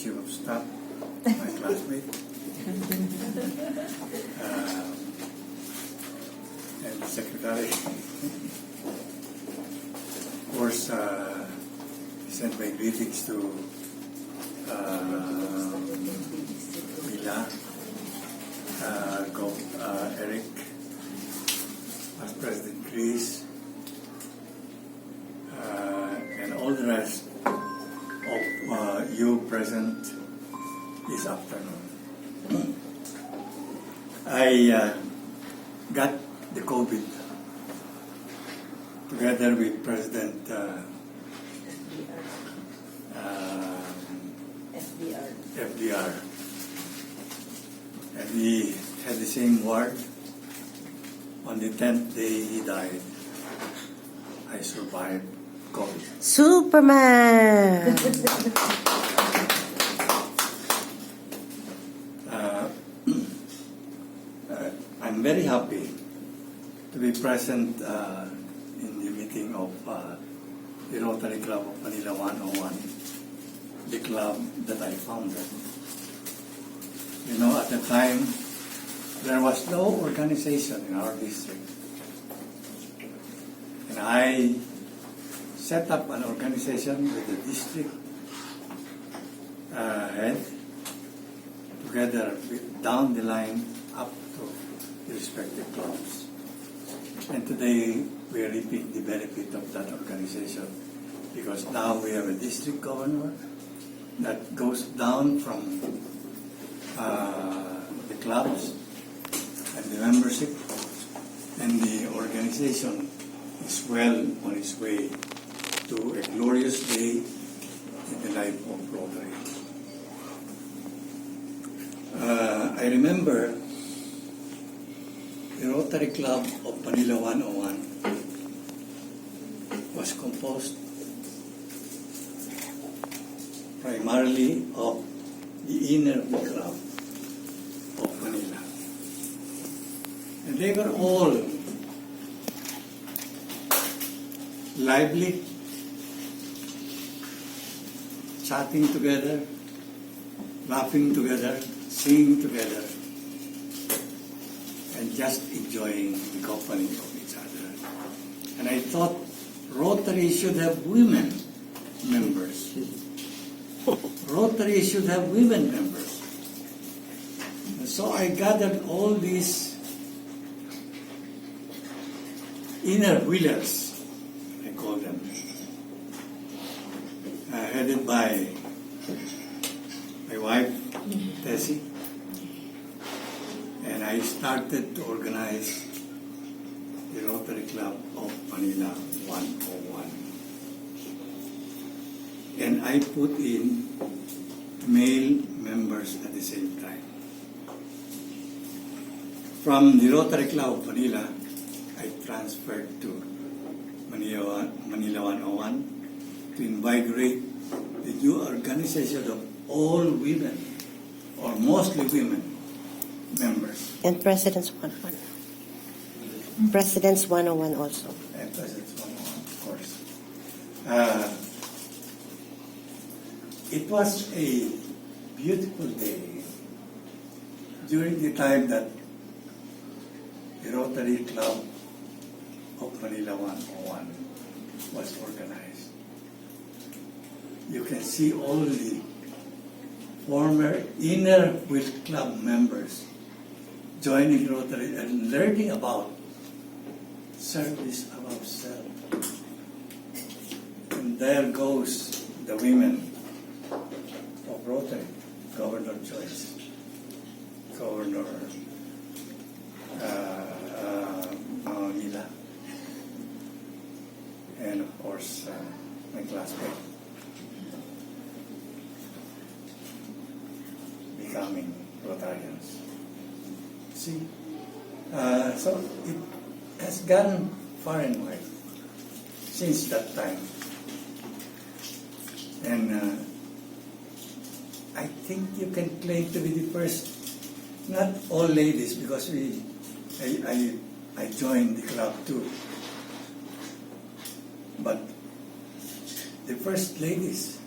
Chief of Staff, my classmate, and the Secretary. Of course, send my greetings to Mila, Eric, Vice President Chris, and all the rest of you present this afternoon. I got the COVID together with President FDR. And we had the same ward. On the 10th day he died. I survived COVID. Superman! I'm very happy to be present in the meeting of the Rotary Club of Manila 101, the club that I founded. You know, at the time, there was no organization in our district. And I set up an organization with the district head, together down the line up to the respective clubs. And today, we are reaping the benefit of that organization because now we have a district governor that goes down from the clubs and the membership, and the organization is well on its way to a glorious day in the life of Rotary. I remember the Rotary Club of Manila 101 was composed primarily of the inner club of Manila. And they were all lively, chatting together, laughing together, singing together, and just enjoying the company of each other. And I thought Rotary should have women members. Rotary should have women members. And so I gathered all these inner wheelers, I call them, headed by my wife, Tessie, and I started to organize the Rotary Club of Manila 101. And I put in male members at the same time. From the Rotary Club of Manila, I transferred to Manila 101 to invigorate the new organization of all women, or mostly women, members. And President's 101. President's 101 also. And President's 101, of course. It was a beautiful day during the time that the Rotary Club of Manila 101 was organized. You can see all the former inner wheel club members joining Rotary and learning about service above self. And there goes the women of Rotary, Governor Joyce, Governor Mila, and of course my classmate, becoming Rotarians. See, so it has gone far and wide since that time. And I think you can claim to be the first, not all ladies, because I joined the club too, but the first ladies